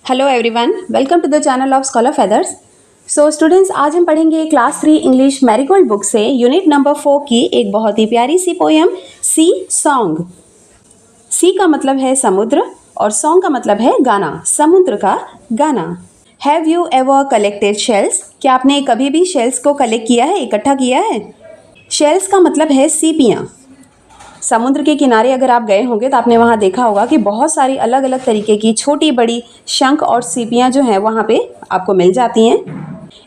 Hello everyone, welcome to the channel of scholar feathers. So students, आज हम पढ़ेंगे class 3 English marigold book से unit number 4 की एक बहुत ही प्यारी सी पोएम सी सॉन्ग। सी का मतलब है समुद्र और सॉन्ग का मतलब है गाना, समुद्र का गाना। Have you ever collected shells? क्या आपने कभी भी शेल्स को कलेक्ट किया है, इकट्ठा किया है? शेल्स का मतलब है सीपियाँ। समुद्र के किनारे अगर आप गए होंगे तो आपने वहाँ देखा होगा कि बहुत सारी अलग अलग तरीके की छोटी बड़ी शंख और सीपियाँ जो हैं वहाँ पे आपको मिल जाती हैं।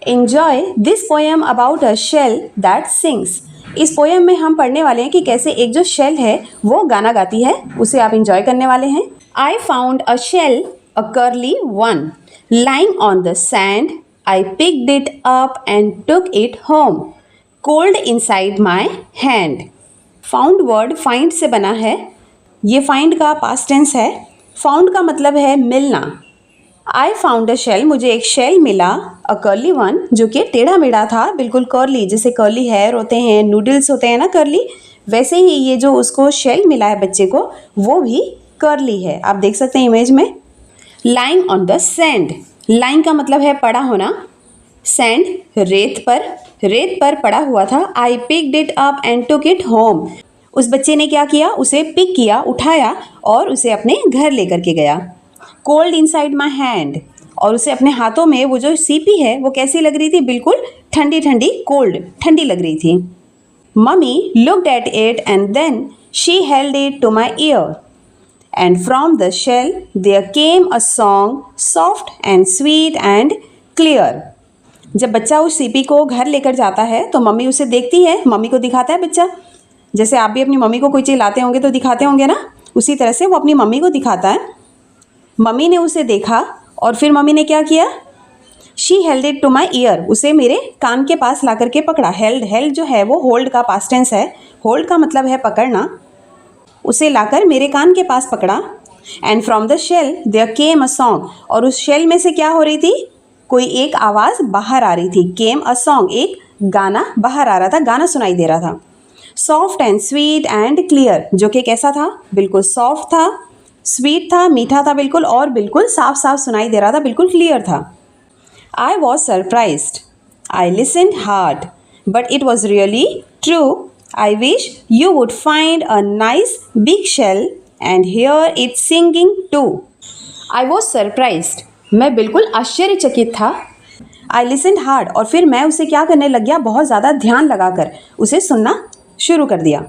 Enjoy this poem about a shell that sings. इस पोएम में हम पढ़ने वाले हैं कि कैसे एक जो शेल है वो गाना गाती है, उसे आप इंजॉय करने वाले हैं। I found a shell, a curly one, lying on the sand. I picked it up and took it home, cold inside my hand. Found word find से बना है। ये फाइंड का पास्ट टेंस है। फाउंड का मतलब है मिलना। आई फाउंड अ शेल, मुझे एक शेल मिला, अ कर्ली वन, जो कि टेढ़ा मेढ़ा था, बिल्कुल कर्ली, जैसे कर्ली हेयर होते हैं, नूडल्स होते हैं ना कर्ली, वैसे ही ये जो उसको शेल मिला है बच्चे को वो भी कर्ली है। आप देख सकते हैं इमेज में। Lying on the sand, lying का मतलब है पड़ा होना, सैंड रेत पर पड़ा हुआ था। आई picked it up and took it home, उस बच्चे ने क्या किया, उसे पिक किया, उठाया और उसे अपने घर लेकर के गया। कोल्ड इनसाइड माई हैंड, और उसे अपने हाथों में वो जो सीपी है वो कैसी लग रही थी, बिल्कुल ठंडी ठंडी, कोल्ड ठंडी लग रही थी। Mummy looked at it and then she held it to my ear and from the shell there came a song soft and sweet and clear. जब बच्चा उस सीपी को घर लेकर जाता है तो मम्मी उसे देखती है, मम्मी को दिखाता है बच्चा। जैसे आप भी अपनी मम्मी को कोई चीज़ लाते होंगे तो दिखाते होंगे ना, उसी तरह से वो अपनी मम्मी को दिखाता है। मम्मी ने उसे देखा और फिर मम्मी ने क्या किया, she held it to my ear, उसे मेरे कान के पास ला करके पकड़ा। हेल्ड जो है वो होल्ड का पास्ट टेंस है। होल्ड का मतलब है पकड़ना। उसे लाकर मेरे कान के पास पकड़ा। And from the shell there came a song, और उस शेल में से क्या हो रही थी, कोई एक आवाज़ बाहर आ रही थी। केम अ सॉन्ग, एक गाना बाहर आ रहा था, गाना सुनाई दे रहा था। Soft and sweet and clear, जो कि कैसा था, बिल्कुल सॉफ्ट था, स्वीट था, मीठा था बिल्कुल, और बिल्कुल साफ साफ सुनाई दे रहा था, बिल्कुल क्लियर था। I was surprised, I listened hard, but it was really true. I wish you would find a nice big shell and hear it singing too. I was surprised, मैं बिल्कुल आश्चर्यचकित था। आई लिसन्ड हार्ड, और फिर मैं उसे क्या करने लग गया, बहुत ज़्यादा ध्यान लगाकर उसे सुनना शुरू कर दिया।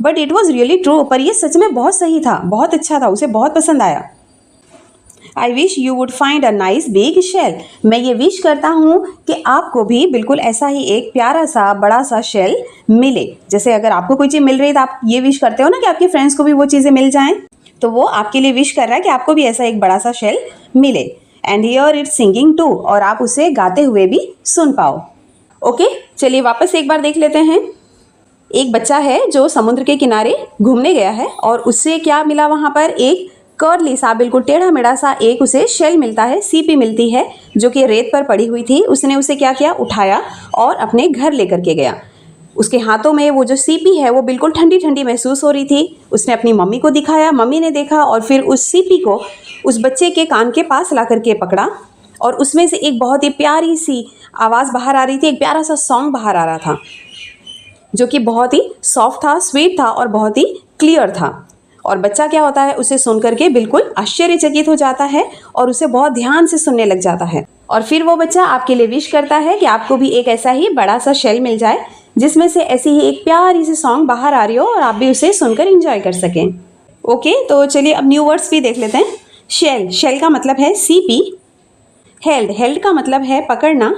But it was really true, पर यह सच में बहुत सही था, बहुत अच्छा था, उसे बहुत पसंद आया। I wish you would find a nice big shell, मैं ये विश करता हूँ कि आपको भी बिल्कुल ऐसा ही एक प्यारा सा बड़ा सा शेल मिले। जैसे अगर आपको कोई चीज़ मिल रही है तो आप ये विश करते हो ना कि आपके फ्रेंड्स को भी वो चीज़ें मिल जाएं, तो वो आपके लिए विश कर रहा है कि आपको भी ऐसा एक बड़ा सा शेल मिले। And hear it's singing too, और आप उसे गाते हुए भी सुन पाओ। ओके, चलिए वापस एक बार देख लेते हैं। एक बच्चा है जो समुद्र के किनारे घूमने गया है और उससे क्या मिला, वहाँ पर एक कर्ली सा, बिल्कुल टेढ़ा मेढ़ा सा एक उसे शेल मिलता है, सीपी मिलती है, जो कि रेत पर पड़ी हुई थी। उसने उसे क्या किया, उठाया और अपने घर लेकर के गया। उसके हाथों में वो जो सीपी है वो बिल्कुल ठंडी ठंडी महसूस हो रही थी। उसने अपनी मम्मी को दिखाया, मम्मी ने देखा और फिर उस सीपी को उस बच्चे के कान के पास ला करके पकड़ा, और उसमें से एक बहुत ही प्यारी सी आवाज़ बाहर आ रही थी, एक प्यारा सा सॉन्ग बाहर आ रहा था, जो कि बहुत ही सॉफ्ट था, स्वीट था और बहुत ही क्लियर था। और बच्चा क्या होता है, उसे सुन करके बिल्कुल आश्चर्यचकित हो जाता है और उसे बहुत ध्यान से सुनने लग जाता है। और फिर वो बच्चा आपके लिए विश करता है कि आपको भी एक ऐसा ही बड़ा सा शेल मिल जाए जिसमें से ऐसी ही एक प्यारी सी सॉन्ग बाहर आ रही हो और आप भी उसे सुनकर एंजॉय कर सकें। ओके, तो चलिए अब न्यू वर्ड्स भी देख लेते हैं। शेल, शेल का मतलब है सीपी। हेल्ड का मतलब है पकड़ना,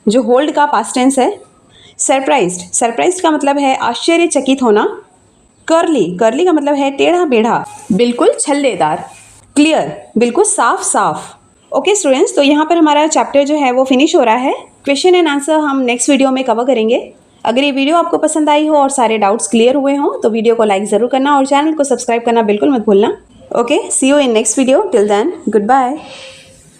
जो होल्ड का पास्ट टेंस है। सरप्राइज्ड का मतलब है आश्चर्यचकित होना। कर्ली का मतलब है टेढ़ा मेढ़ा, बिल्कुल छल्लेदार। क्लियर, बिल्कुल साफ साफ। ओके स्टूडेंट्स, तो यहाँ पर हमारा चैप्टर जो है वो फिनिश हो रहा है। क्वेश्चन एंड आंसर हम नेक्स्ट वीडियो में कवर करेंगे। अगर ये वीडियो आपको पसंद आई हो और सारे डाउट्स क्लियर हुए हों तो वीडियो को लाइक ज़रूर करना और चैनल को सब्सक्राइब करना बिल्कुल मत भूलना। Okay, see you in next video. Till then, good bye.